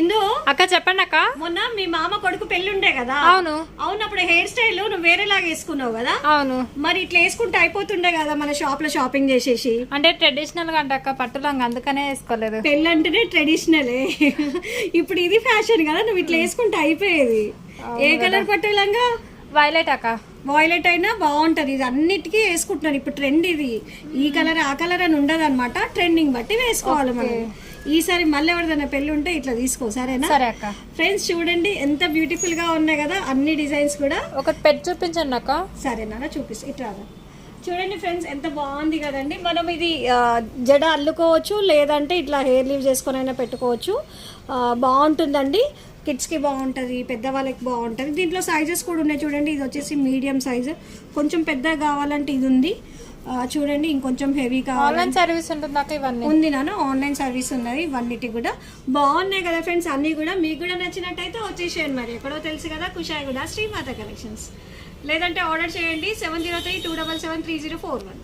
ఇందు అక్క చెప్పండి అక్క. మొన్న మీ మామ కొడుకు పెళ్లి ఉండే కదా? అవును అవును. అప్పుడు హెయిర్ స్టైల్ నువ్వు వేరేలాగా వేసుకున్నావు కదా? అవును. మరి ఇట్లా వేసుకుంటే అయిపోతుండే కదా మన షాప్ లో షాపింగ్ చేసేసి. అంటే ట్రెడిషనల్ గా అంటే అక్క పట్టులంగా అందుకనే వేసుకోలేదు. పెళ్ళి అంటేనే ట్రెడిషనలే. ఇప్పుడు ఇది ఫ్యాషన్ కదా, నువ్వు ఇట్లా వేసుకుంటే అయిపోయేది. ఏ కలర్ పట్టులంగా? వైలెట్ అక్క. వాయిలెట్ అయినా బాగుంటది. ఇది అన్నిటికీ వేసుకుంటున్నారు ఇప్పుడు, ట్రెండ్ ఇది. ఈ కలర్ ఆ కలర్ అని ఉండదు అనమాట, ట్రెండింగ్ బట్టి వేసుకోవాలి మనం. ఈసారి మళ్ళీ ఎవరిదైనా పెళ్లి ఉంటే ఇట్లా తీసుకో, సరేనా? సరే అక్క. ఫ్రెండ్స్ చూడండి ఎంత బ్యూటిఫుల్ గా ఉన్నాయి కదా అన్ని డిజైన్స్ కూడా. ఒకటి పెట్టి చూపించండి అక్క. సరేనా, చూపిస్తా. ఇట్లా చూడండి ఫ్రెండ్స్, ఎంత బాగుంది కదండి. మనం ఇది జడ అల్లుకోవచ్చు, లేదంటే ఇట్లా హెయిర్ లీవ్ చేసుకొని అయినా పెట్టుకోవచ్చు. బాగుంటుందండి. కిడ్స్కి బాగుంటుంది, పెద్దవాళ్ళకి బాగుంటుంది. దీంట్లో సైజెస్ కూడా ఉన్నాయి చూడండి. ఇది వచ్చేసి మీడియం సైజు, కొంచెం పెద్దగా కావాలంటే ఇది ఉంది చూడండి. ఇంకొంచెం హెవీ కావాలి. ఆన్లైన్ సర్వీస్ ఉంటుంది అక్క. ఇవన్నీ ఉంది నాన్న, ఆన్లైన్ సర్వీస్ ఉన్నది. ఇవన్నిటి కూడా బాగున్నాయి కదా ఫ్రెండ్స్. అన్నీ కూడా మీకు కూడా నచ్చినట్టయితే వచ్చేసేయండి. మరి ఎక్కడో తెలుసు కదా, కుషాయిగూడ శ్రీమాత కలెక్షన్స్. లేదంటే ఆర్డర్ చేయండి 703-277-3041.